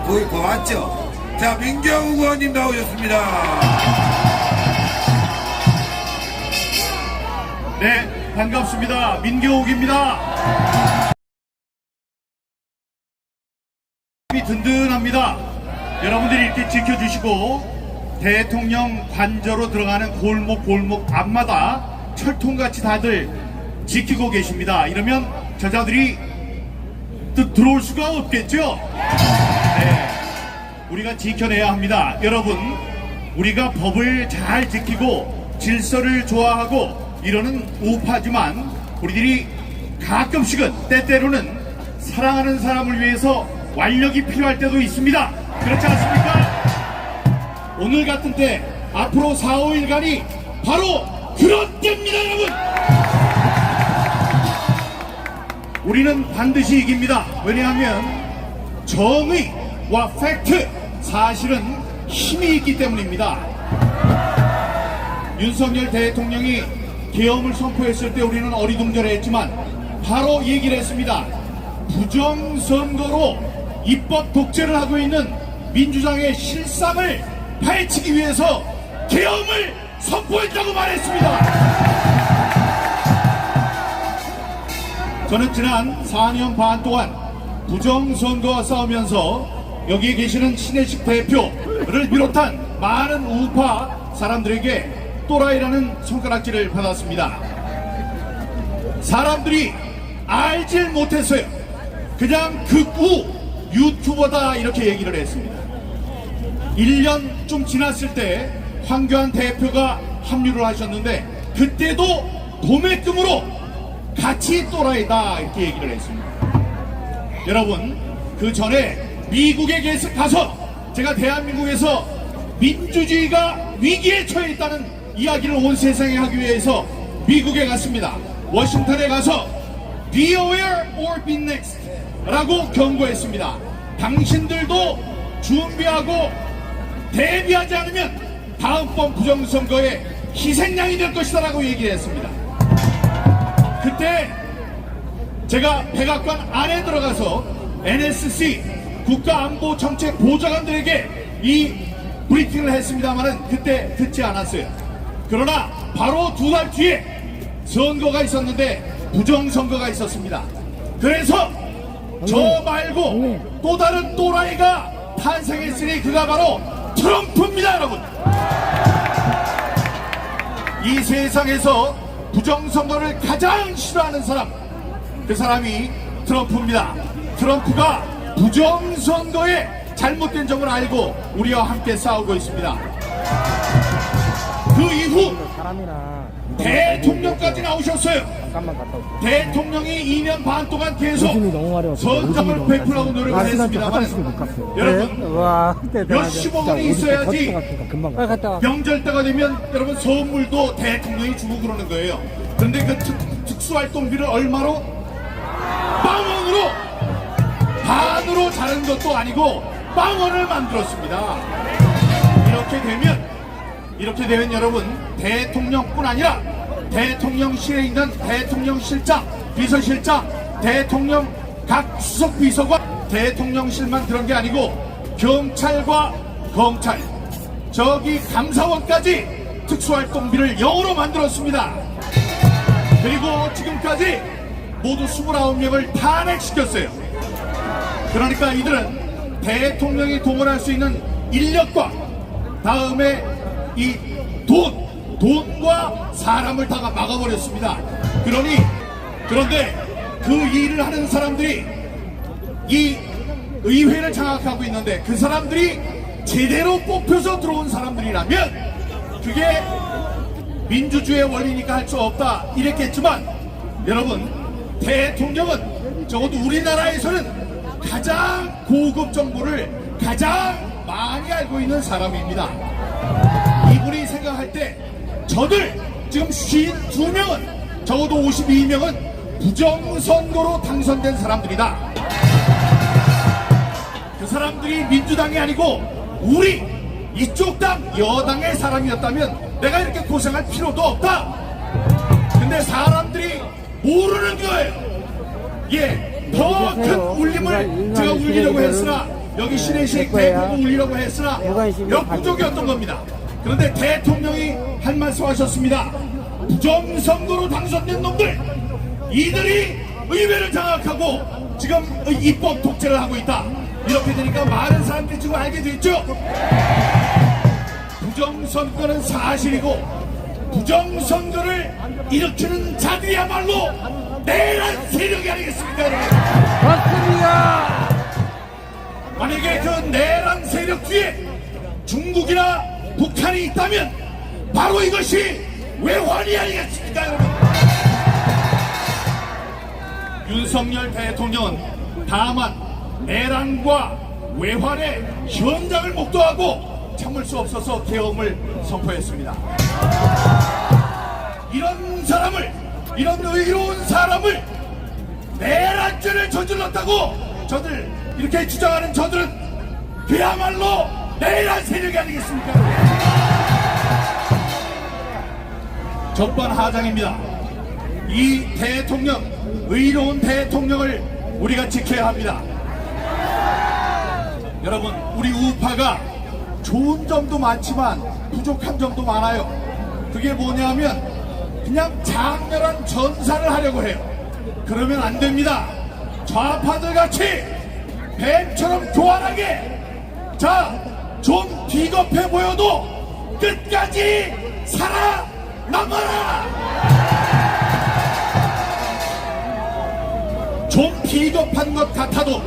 거의 고왔죠. 자, 민경욱 의원님 나오셨습니다. 네, 반갑습니다. 민경욱입니다. 든든합니다. 여러분들이 이렇게 지켜주시고 대통령 관저로 들어가는 골목 앞마다 철통같이 다들 지키고 계십니다. 이러면 저자들이 또 들어올 수가 없겠죠? 네, 우리가 지켜내야 합니다. 여러분, 우리가 법을 잘 지키고 질서를 좋아하고 이러는 우파지만 우리들이 가끔씩은 때때로는 사랑하는 사람을 위해서 완력이 필요할 때도 있습니다. 그렇지 않습니까? 오늘 같은 때 앞으로 4, 5일간이 바로 그런 때입니다, 여러분. 우리는 반드시 이깁니다. 왜냐하면 정의와 팩트, 사실은 힘이 있기 때문입니다. 윤석열 대통령이 계엄을 선포했을 때 우리는 어리둥절했지만 바로 얘기를 했습니다. 부정선거로 입법 독재를 하고 있는 민주당의 실상을 파헤치기 위해서 계엄을 선포했다고 말했습니다. 저는 지난 4년 반 동안 부정선거와 싸우면서 여기에 계시는 신혜식 대표를 비롯한 많은 우파 사람들에게 또라이라는 손가락질을 받았습니다. 사람들이 알질 못했어요. 그냥 극우 유튜버다 이렇게 얘기를 했습니다. 1년 좀 지났을 때 황교안 대표가 합류를 하셨는데 그때도 도매금으로 같이 또라이다 이렇게 얘기를 했습니다. 여러분, 그 전에 미국에 가서 제가 대한민국에서 민주주의가 위기에 처해 있다는 이야기를 온 세상에 하기 위해서 미국에 갔습니다. 워싱턴에 가서 Be aware or be next 라고 경고했습니다. 당신들도 준비하고 대비하지 않으면 다음번 부정선거에 희생양이 될 것이다 라고 얘기를 했습니다. 그때 제가 백악관 안에 들어가서 NSC 국가안보정책보좌관들에게 이 브리핑을 했습니다만은 그때 듣지 않았어요. 그러나 바로 2달 뒤에 선거가 있었는데 부정선거가 있었습니다. 그래서 저 말고 또 다른 또라이가 탄생했으니 그가 바로 트럼프입니다, 여러분. 이 세상에서 부정선거를 가장 싫어하는 사람, 그 사람이 트럼프입니다. 트럼프가 부정선거의 잘못된 점을 알고 우리와 함께 싸우고 있습니다. 그 이후 대통령까지 나오셨어요. 대통령이 2년 반 동안 계속 선정을 베풀라고 노력을 했습니다만 여러분, 몇십억 원이 있어야지 명절 때가 되면 여러분 선물도 대통령이 주고 그러는 거예요. 그런데 그 특수활동비를 얼마로? 빵원으로, 반으로 자른 것도 아니고 빵원을 만들었습니다. 이렇게 되면 여러분, 대통령뿐 아니라 대통령실에 있는 대통령실장, 비서실장, 대통령 각 수석 비서관, 대통령실만 그런 게 아니고 경찰과 검찰, 저기 감사원까지 특수활동비를 0으로 만들었습니다. 그리고 지금까지 모두 29명을 탄핵시켰어요. 그러니까 이들은 대통령이 동원할 수 있는 인력과 다음에 이 돈과 사람을 다 막아버렸습니다. 그런데 그 일을 하는 사람들이 이 의회를 장악하고 있는데 그 사람들이 제대로 뽑혀서 들어온 사람들이라면 그게 민주주의의 원리니까 할 수 없다 이랬겠지만 여러분, 대통령은 적어도 우리나라에서는 가장 고급 정보를 가장 많이 알고 있는 사람입니다. 이분이 생각할 때 저들 지금 52명은 적어도 52명은 부정선거로 당선된 사람들이다. 그 사람들이 민주당이 아니고 우리 이쪽 당 여당의 사람이었다면 내가 이렇게 고생할 필요도 없다. 근데 사람들이 모르는 거예요. 예, 더 큰 울림을 제가 울리려고 했으나 여기 신혜식 대표도 울리려고 했으나 역부족이었던 겁니다. 그런데 대통령이 할 말씀하셨습니다. 부정선거로 당선된 놈들, 이들이 의회를 장악하고 지금 입법 독재를 하고 있다. 이렇게 되니까 많은 사람들이 지금 알게 됐죠. 부정선거는 사실이고 부정선거를 일으키는 자들이야말로 내란 세력이 아니겠습니까, 여러분? 맞습니다. 만약에 그 내란 세력 뒤에 중국이나 북한이 있다면 바로 이것이 외환이 아니겠습니까, 여러분? 윤석열 대통령은 다만 내란과 외환의 현장을 목도하고 참을 수 없어서 계엄을 선포했습니다. 이런 사람을, 이런 의로운 사람을 내란죄를 저질렀다고 저들 이렇게 주장하는 저들은 그야말로 내란 세력이 아니겠습니까? 적반하장입니다. 이 대통령, 의로운 대통령을 우리가 지켜야 합니다. 여러분, 우리 우파가 좋은 점도 많지만 부족한 점도 많아요. 그게 뭐냐면 그냥 장렬한 전사를 하려고 해요. 그러면 안 됩니다. 좌파들 같이 뱀처럼 교활하게, 자, 좀 비겁해 보여도 끝까지 살아남아라. 좀 비겁한 것 같아도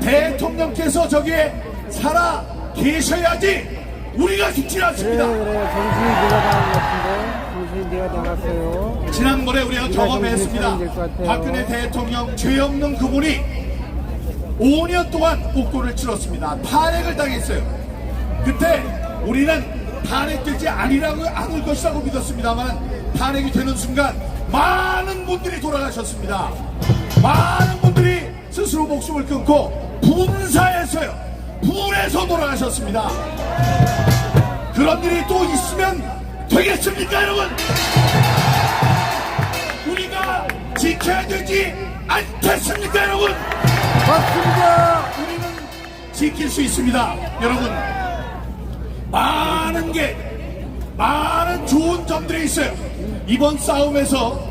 대통령께서 저기에 살아 계셔야지 우리가 죽지 않습니다. 그래. 정신이 네가 나간 것 같은데. 정신이 네가 나갔어요. 지난번에 우리가 경험했습니다. 박근혜 대통령 죄 없는 그분이 5년 동안 옥도를 치렀습니다. 탄핵을 당했어요. 그때 우리는 탄핵되지 않을 것이라고 믿었습니다만 탄핵이 되는 순간 많은 분들이 돌아가셨습니다. 많은 분들이 스스로 목숨을 끊고 분사했어요. 불에서 돌아가셨습니다. 그런 일이 또 있으면 되겠습니까, 여러분? 우리가 지켜야 되지 않겠습니까, 여러분? 맞습니다. 우리는 지킬 수 있습니다. 여러분, 많은 좋은 점들이 있어요. 이번 싸움에서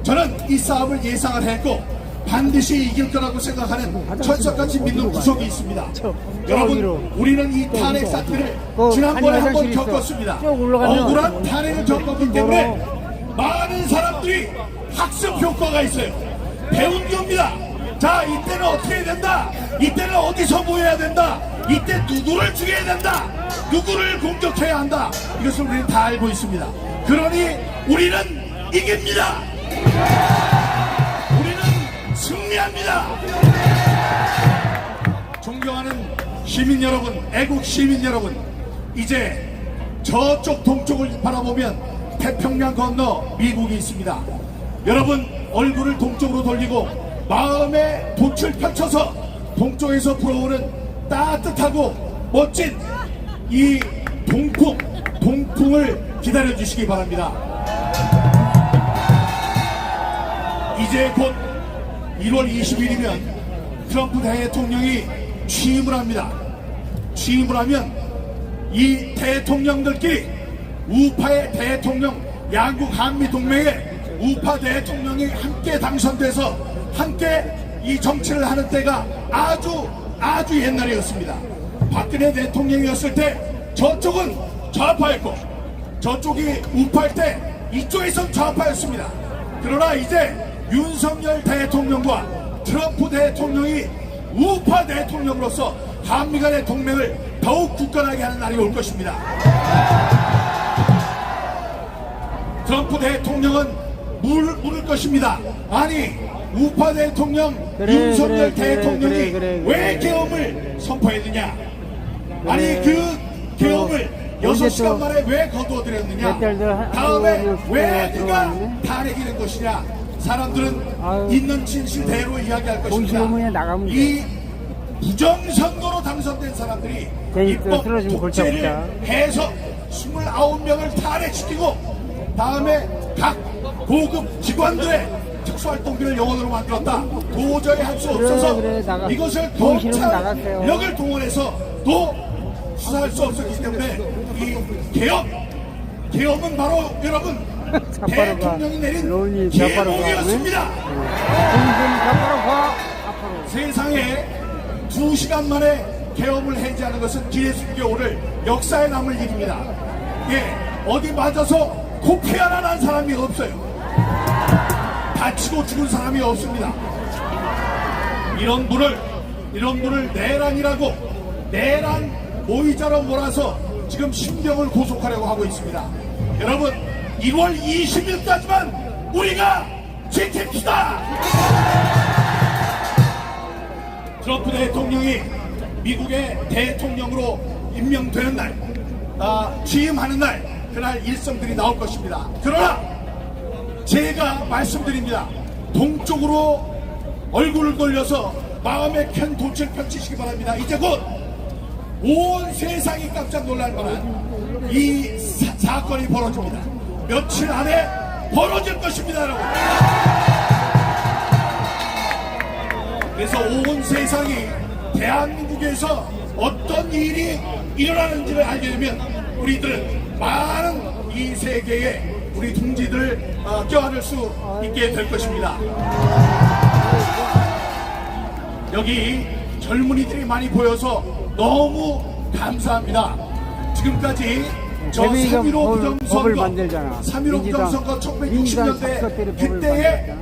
저는 이 싸움을 예상을 했고 반드시 이길 거라고 생각하는 철석같이 믿는 구석이 있습니다. 여러분, 우리는 이 탄핵 사태를 지난번에 한번 겪었습니다. 억울한 탄핵을 겪었기 때문에 많은 사람들이 학습 효과가 있어요. 배운 겁니다. 자, 이때는 어떻게 해야 된다, 이때는 어디서 모여야 된다, 이때 누구를 죽여야 된다, 누구를 공격해야 한다, 이것을 우리는 다 알고 있습니다. 그러니 우리는 이깁니다. 우리는 승리합니다. 존경하는 시민 여러분, 애국 시민 여러분, 이제 저쪽 동쪽을 바라보면 태평양 건너 미국이 있습니다. 여러분, 얼굴을 동쪽으로 돌리고 마음의 돛을 펼쳐서 동쪽에서 불어오는 따뜻하고 멋진 이 동풍을 기다려 주시기 바랍니다. 이제 곧 1월 20일이면 트럼프 대통령이 취임을 합니다. 취임을 하면 이 대통령들끼리 우파의 대통령, 양국 한미 동맹의 우파 대통령이 함께 당선돼서 함께 이 정치를 하는 때가 아주 옛날이었습니다. 박근혜 대통령이었을 때 저쪽은 좌파였고 저쪽이 우파일 때 이쪽에선 좌파였습니다. 그러나 이제 윤석열 대통령과 트럼프 대통령이 우파 대통령으로서 한미 간의 동맹을 더욱 굳건하게 하는 날이 올 것입니다. 트럼프 대통령은 물을 것입니다. 아니, 우파 대통령 윤석열 대통령이 왜 계엄을 선포했느냐? 아니, 그 계엄을 6시간 만에 왜 거두어들였느냐? 다음에 왜 그가 탄핵이 된 것이냐? 사람들은 있는 진실대로 이야기할 것입니다. 이 부정선거로 당선된 사람들이 입법 독재를 해서 29명을 탄핵시키고 다음에 각 고급 기관들의 특수활동비를 영원으로 만들었다. 도저히 할 수 없어서 그래, 나가. 이것을 정신은 나갔어요. 경찰력을 동원해서 또 수사할 수 없었기 때문에 이 계엄은 바로 여러분 대통령이 내린 롤리 자빠르가. 계몽이었습니다. 정신 자빠르가 앞으로. 세상에 2시간 만에 계엄을 해제하는 것은 기회순교 오늘 역사에 남을 일입니다. 예, 어디 맞아서 코피 하나 난 사람이 없어요. 다치고 죽은 사람이 없습니다. 이런 분을 내란 모의자로 몰아서 지금 신병을 구속하려고 하고 있습니다. 여러분 1월 20일까지만 우리가 지킵시다. 트럼프 대통령이 미국의 대통령으로 임명되는 날, 취임하는 날, 그날 일성들이 나올 것입니다. 그러나 제가 말씀드립니다. 동쪽으로 얼굴을 돌려서 마음의 큰 돛을 펼치시기 바랍니다. 이제 곧 온 세상이 깜짝 놀랄 만한 이 사건이 벌어집니다. 며칠 안에 벌어질 것입니다, 여러분. 그래서 온 세상이 대한민국에서 어떤 일이 일어나는지를 알게 되면 우리들은 많은 이 세계에 우리 동지들을 껴안을 수 있게 될 것입니다. 여기 젊은이들이 많이 보여서 너무 감사합니다. 지금까지 저 3.15 부정선거, 3.15 부정선거 1960년대 그때의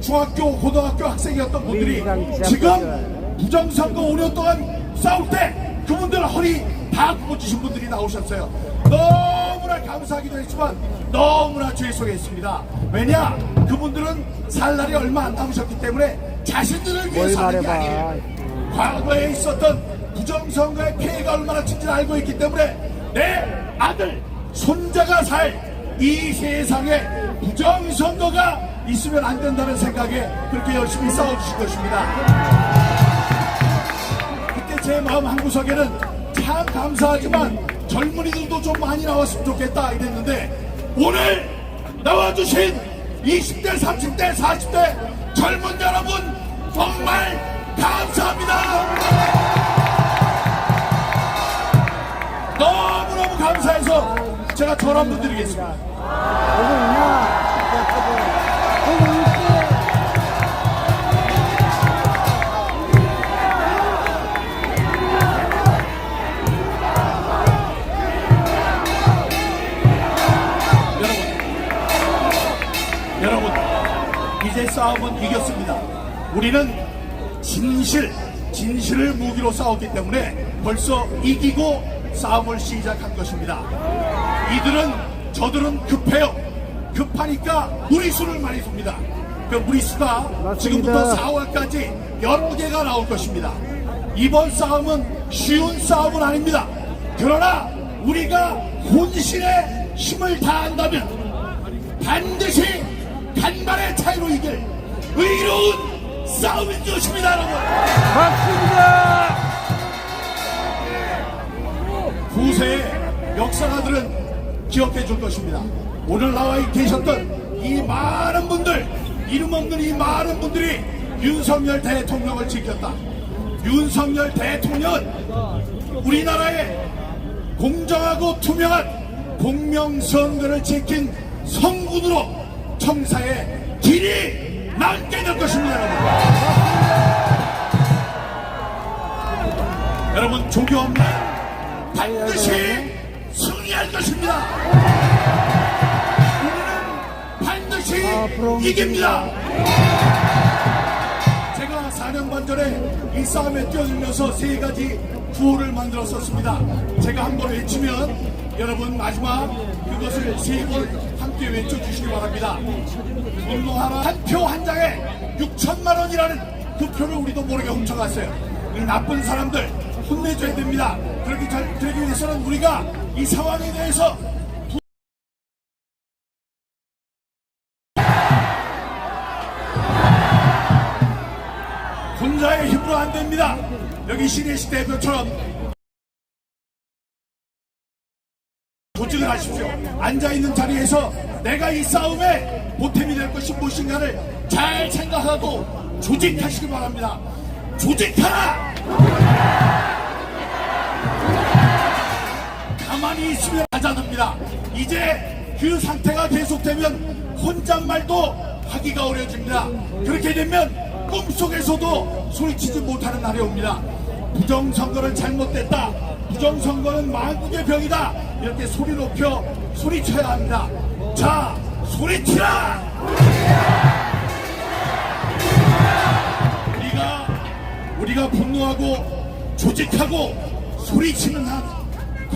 중학교, 고등학교 학생이었던 분들이 지금 부정선거 5년 동안 싸울 때 그분들 허리 다 굽어주신 분들이 나오셨어요. 너무나 감사하기도 했지만 너무나 죄송했습니다. 왜냐? 그분들은 살 날이 얼마 안 남으셨기 때문에 자신들을 위해서 하는 게 아니에요. 과거에 있었던 부정선거의 피해가 얼마나 큰지 알고 있기 때문에 내 아들, 손자가 살 이 세상에 부정선거가 있으면 안 된다는 생각에 그렇게 열심히 싸워주신 것입니다. 그때 제 마음 한구석에는 참 감사하지만 젊은이들도 좀 많이 나왔으면 좋겠다 이랬는데 오늘 나와주신 20대, 30대, 40대 젊은 여러분 정말 감사합니다. 너무너무 감사해서 제가 절 한번 드리겠습니다. 여기 있나? 여기 있지? 여러분 이제 싸움은 이겼습니다. 우리는 진실을 무기로 싸웠기 때문에 벌써 이기고 싸움을 시작한 것입니다. 저들은 급해요. 급하니까 무리수를 많이 쏩니다. 그 무리수가 맞습니다. 지금부터 4월까지 여러 개가 나올 것입니다. 이번 싸움은 쉬운 싸움은 아닙니다. 그러나 우리가 혼신의 힘을 다한다면 반드시 간발의 차이로 이길 의로운 싸움인 것입니다, 여러분. 맞습니다. 후세의 역사가들은 기억해 줄 것입니다. 오늘 나와 계셨던 이 많은 분들, 이름 없는 이 많은 분들이 윤석열 대통령을 지켰다. 윤석열 대통령은 우리나라의 공정하고 투명한 공명선거를 지킨 성군으로 청사의 길이 남게 될 것입니다, 여러분. 여러분 존경합니다. 반드시 승리할 것입니다. 우리는 반드시 이깁니다. 제가 4년 반 전에 이 싸움에 뛰어들면서 3가지 구호를 만들었었습니다. 제가 한번 외치면 여러분 마지막 그것을 3번 함께 외쳐주시기 바랍니다. 분노하라. 한 표 한 장에 6천만 원이라는 그 표를 우리도 모르게 훔쳐갔어요. 이 나쁜 사람들 혼내줘야 됩니다. 그러기 위해서는 우리가 이 상황에 대해서 혼자의 힘으로 안 됩니다. 여기 신혜식 대표처럼 조직을 하십시오. 앉아있는 자리에서 내가 이 싸움에 보탬이 될 것이 무엇인가를 잘 생각하고 조직하시기 바랍니다. 조직하라! 가만히 있으면 하자듭니다. 이제 그 상태가 계속되면 혼잣말도 하기가 어려워집니다. 그렇게 되면 꿈속에서도 소리치지 못하는 날이 옵니다. 부정선거는 잘못됐다. 부정선거는 만국의 병이다. 이렇게 소리 높여 소리쳐야 합니다. 자, 소리치라! 우리가 분노하고 조직하고 소리치는 한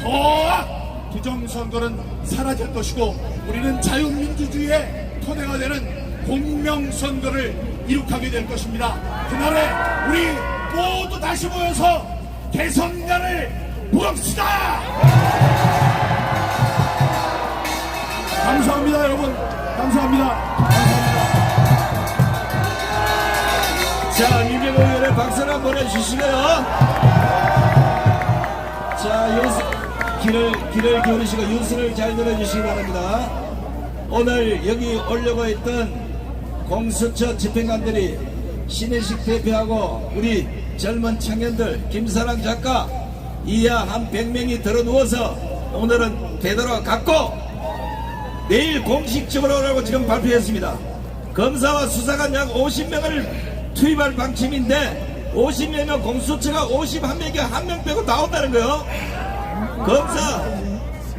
더 부정선거는 사라질 것이고 우리는 자유민주주의의 토대가 되는 공명선거를 이룩하게 될 것입니다. 그날에 우리 모두 다시 모여서 개선가를 부릅시다. 감사합니다, 여러분. 감사합니다. 자, 민경호 의원의 박수를 한번 보내주시고요. 자, 귀를 기울이시고 윤수를 잘 들어주시기 바랍니다. 오늘 여기 오려고 했던 공수처 집행관들이 신혜식 대표하고 우리 젊은 청년들 김사랑 작가 이하 한 100명이 들어 누워서 오늘은 되돌아갔고 내일 공식적으로 오라고 지금 발표했습니다. 검사와 수사관 약 50명을 투입할 방침인데 50명이면 공수처가 51명이 한 명 빼고 나온다는 거요. 검사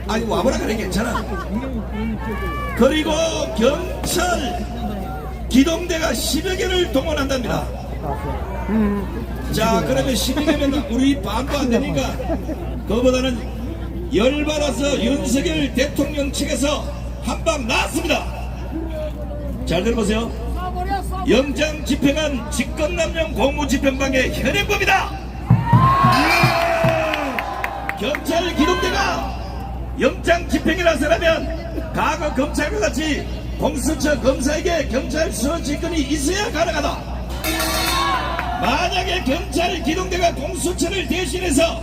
아니 와보라 그래 괜찮아. 그리고 경찰 기동대가 10여 개를 동원한답니다. 자, 그러면 10여 개면 우리 반도 안 되니까 그거보다는 열받아서 윤석열 대통령 측에서 한 방 나왔습니다. 잘 들어보세요. 영장 집행한 직권남용 공무집행방해 현행범이다. 경찰 기동대가 영장 집행에 나서려면 과거 검찰과 같이 공수처 검사에게 경찰 수사 직권이 있어야 가능하다. 만약에 경찰 기동대가 공수처를 대신해서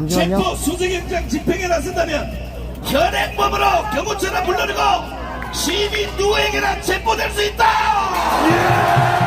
체포 수색영장 집행에 나선다면 현행범으로 경호처를 불러내고 시민 누구에게나 체포될 수 있다.